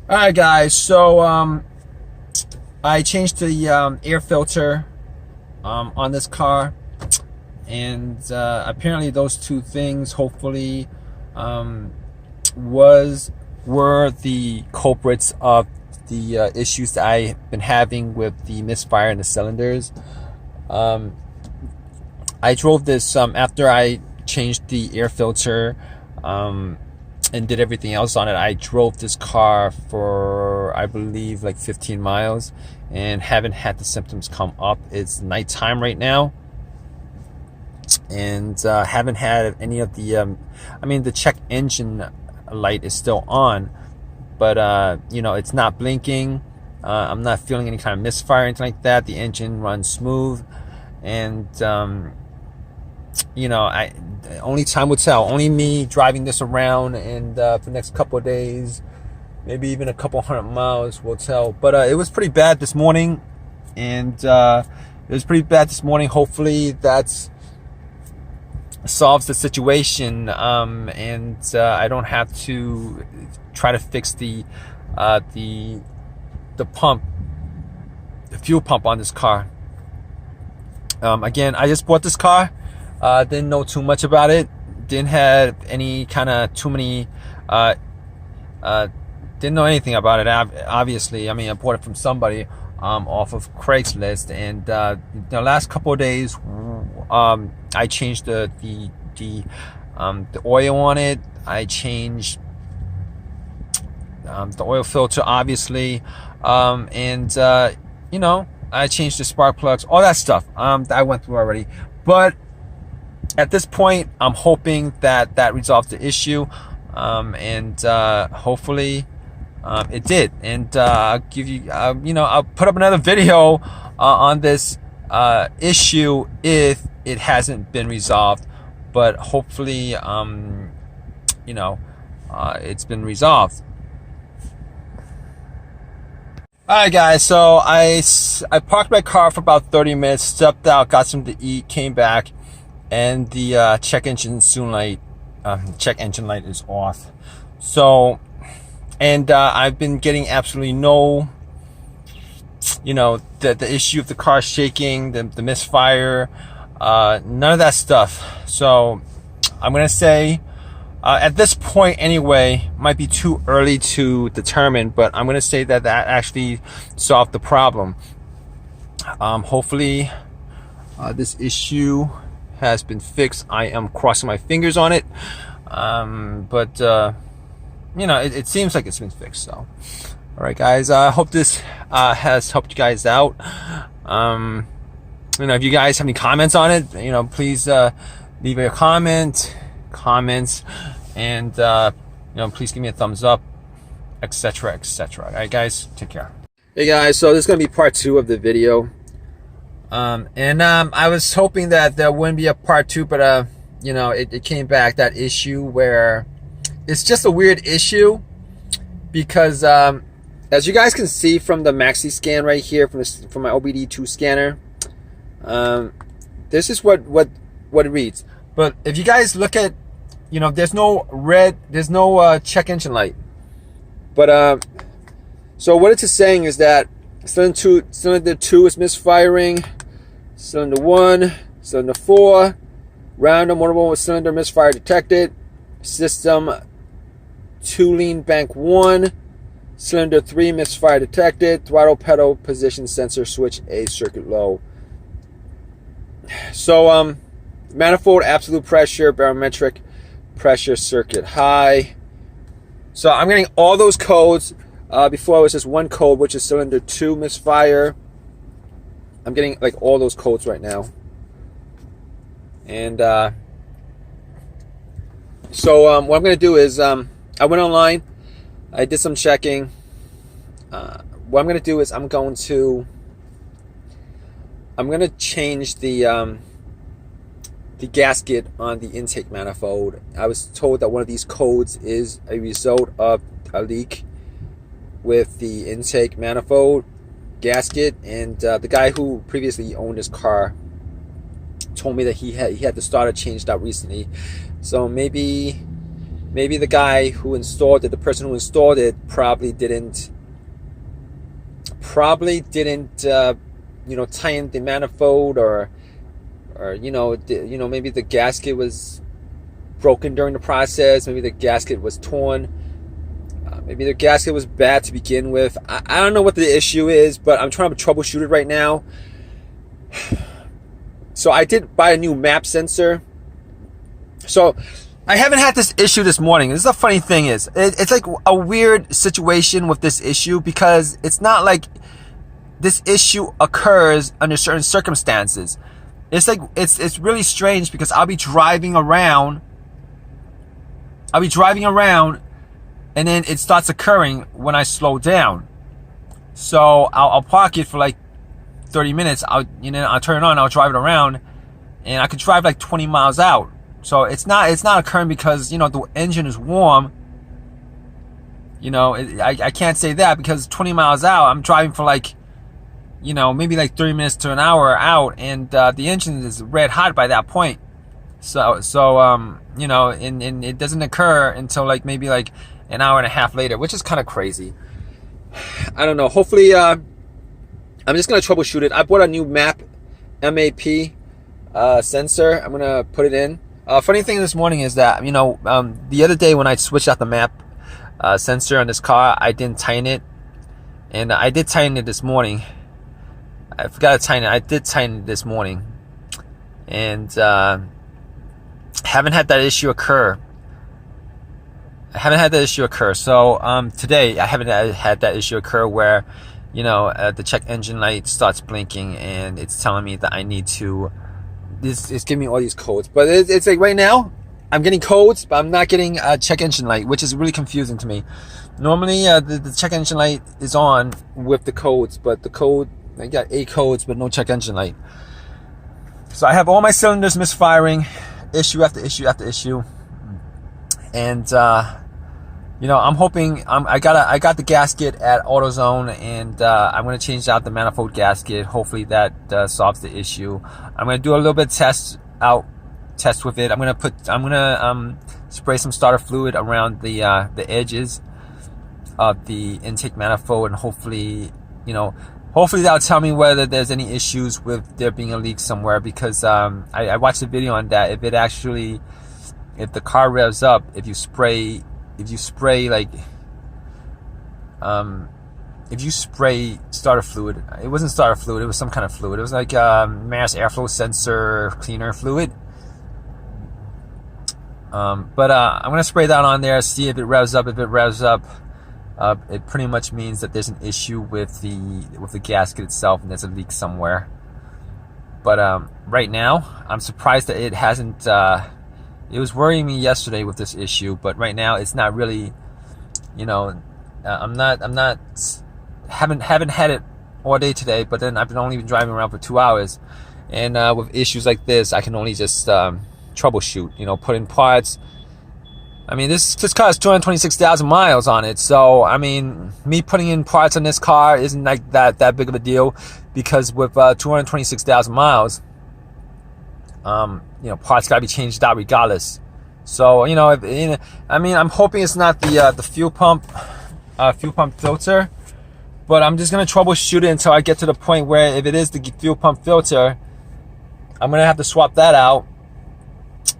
Alright guys, so I changed the air filter on this car, and apparently those two things hopefully were the culprits of the issues that I've been having with the misfire in the cylinders. I drove this after I changed the air filter and did everything else on it. I drove this car for, I believe, like 15 miles and haven't had the symptoms come up. It's nighttime right now, and haven't had any of the the check engine light is still on, but it's not blinking. I'm not feeling any kind of misfire or anything like that. The engine runs smooth, and only time will tell. Only me driving this around, and for the next couple of days, maybe even a couple 100 miles will tell. But it was pretty bad this morning, and hopefully that solves the situation, and I don't have to try to fix the pump, the fuel pump on this car. Again, I just bought this car. Didn't know too much about it. Didn't have any kind of too many. Didn't know anything about it. Obviously, I bought it from somebody off of Craigslist, and the last couple of days, I changed the oil on it. I changed the oil filter, obviously, and I changed the spark plugs, all that stuff. That I went through already, but at this point, I'm hoping that resolves the issue, and hopefully it did. And I'll give you, I'll put up another video on this issue if it hasn't been resolved. But hopefully, it's been resolved. Alright guys, so I parked my car for about 30 minutes, stepped out, got something to eat, came back, and the check engine light is off. So, and I've been getting absolutely no, the issue of the car shaking, the misfire, none of that stuff. So I'm gonna say, at this point anyway, might be too early to determine, but I'm gonna say that actually solved the problem. Hopefully this issue has been fixed. I am crossing my fingers on it, but it seems like it's been fixed. So, all right, guys. I hope this has helped you guys out. If you guys have any comments on it, please leave a comments, and please give me a thumbs up, etc., etc. All right, guys. Take care. Hey guys. So this is gonna be part 2 of the video. I was hoping that there wouldn't be a part 2, but it came back, that issue where it's just a weird issue, because as you guys can see from the maxi scan right here from my OBD2 scanner, this is what it reads. But if you guys look at, there's no check engine light. But so what it's saying is that cylinder 2 is misfiring. Cylinder 1, cylinder 4, random motor with cylinder misfire detected. System 2 lean bank 1, cylinder 3 misfire detected. Throttle pedal position sensor switch A circuit low. So manifold absolute pressure, barometric pressure circuit high. So I'm getting all those codes. Before it was just one code, which is cylinder 2 misfire. I'm getting like all those codes right now. And so what I'm going to do is I went online. I did some checking. What I'm going to do is I'm going to change the gasket on the intake manifold. I was told that one of these codes is a result of a leak with the intake manifold gasket, and the guy who previously owned his car told me that he had the starter changed out recently. So maybe maybe the guy who installed it, the person who installed it, probably didn't tighten the manifold, or maybe the gasket was broken during the process. Maybe the gasket was torn. Maybe the gasket was bad to begin with. I don't know what the issue is, but I'm trying to troubleshoot it right now. So I did buy a new map sensor. So I haven't had this issue this morning. This is the funny thing is, it's like a weird situation with this issue, because it's not like this issue occurs under certain circumstances. It's like it's really strange, because I'll be driving around, and then it starts occurring when I slow down. So I'll park it for like 30 minutes. I'll turn it on. I'll drive it around, and I could drive like 20 miles out. So it's not occurring because the engine is warm. I can't say that, because 20 miles out, I'm driving for like maybe like 30 minutes to an hour out, and the engine is red hot by that point. So and it doesn't occur until like maybe like an hour and a half later, which is kind of crazy. I don't know. Hopefully, I'm just gonna troubleshoot it. I bought a new MAP sensor. I'm gonna put it in. Funny thing this morning is that the other day when I switched out the MAP sensor on this car, I didn't tighten it, and I did tighten it this morning. I forgot to tighten it. I did tighten it this morning, and haven't had that issue occur. So today I haven't had that issue occur where the check engine light starts blinking and it's telling me that I need to. It's giving me all these codes, but it's like right now I'm getting codes, but I'm not getting a check engine light, which is really confusing to me. Normally the check engine light is on with the codes, but the code, I got 8 codes but no check engine light. So I have all my cylinders misfiring, issue after issue after issue, and I'm hoping I got the gasket at AutoZone, and I'm gonna change out the manifold gasket. Hopefully that solves the issue. I'm gonna do a little bit test with it. I'm gonna spray some starter fluid around the edges of the intake manifold, and hopefully that'll tell me whether there's any issues with there being a leak somewhere, because I watched a video on that. If the car revs up, if you spray starter fluid, it wasn't starter fluid, it was some kind of fluid. It was like mass airflow sensor cleaner fluid. But I'm gonna spray that on there, see if it revs up. If it revs up, it pretty much means that there's an issue with the gasket itself, and there's a leak somewhere. But right now, I'm surprised that it hasn't. It was worrying me yesterday with this issue, but right now it's not really. Haven't had it all day today, but then I've only been driving around for 2 hours, and with issues like this, I can only just troubleshoot. Put in parts. I mean, this car has 226,000 miles on it, so I mean, me putting in parts on this car isn't like that big of a deal, because with 226,000 miles, parts gotta be changed out regardless. So I'm hoping it's not the fuel pump filter, but I'm just gonna troubleshoot it until I get to the point where if it is the fuel pump filter, I'm gonna have to swap that out.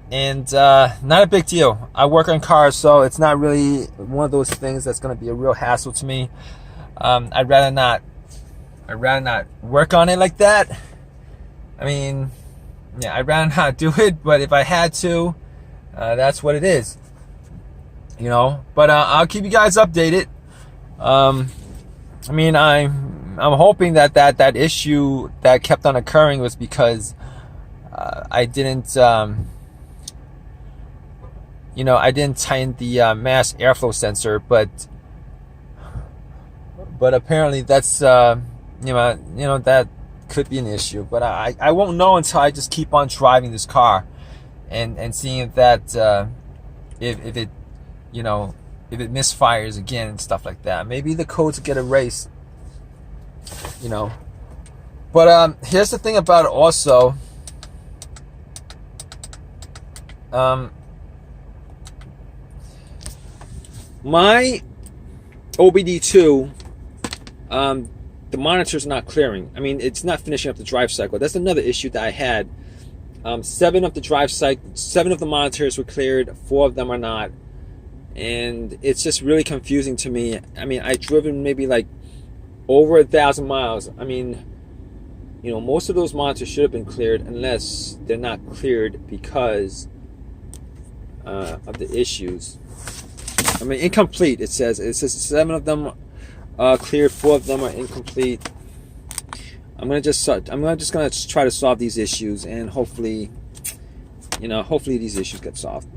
And not a big deal. I work on cars, so it's not really one of those things that's gonna be a real hassle to me. I'd rather not work on it like that. I mean, yeah, I'd rather not do it, but if I had to, that's what it is. But I'll keep you guys updated. I mean, I'm hoping that issue that kept on occurring was because I didn't I didn't tighten the mass airflow sensor, but apparently that's that could be an issue. But I won't know until I just keep on driving this car and seeing if that if it misfires again and stuff like that. Maybe the codes get erased, But here's the thing about it also. my OBD2, the monitor's not clearing. I mean, it's not finishing up the drive cycle. That's another issue that I had. 7 of the monitors were cleared, 4 of them are not, and it's just really confusing to me. I mean, I've driven maybe like over 1,000 miles. I mean, you know, most of those monitors should have been cleared, unless they're not cleared because of the issues. I mean, incomplete. It says 7 of them cleared, 4 of them are incomplete. I'm just gonna try to solve these issues, and hopefully, you know, hopefully these issues get solved.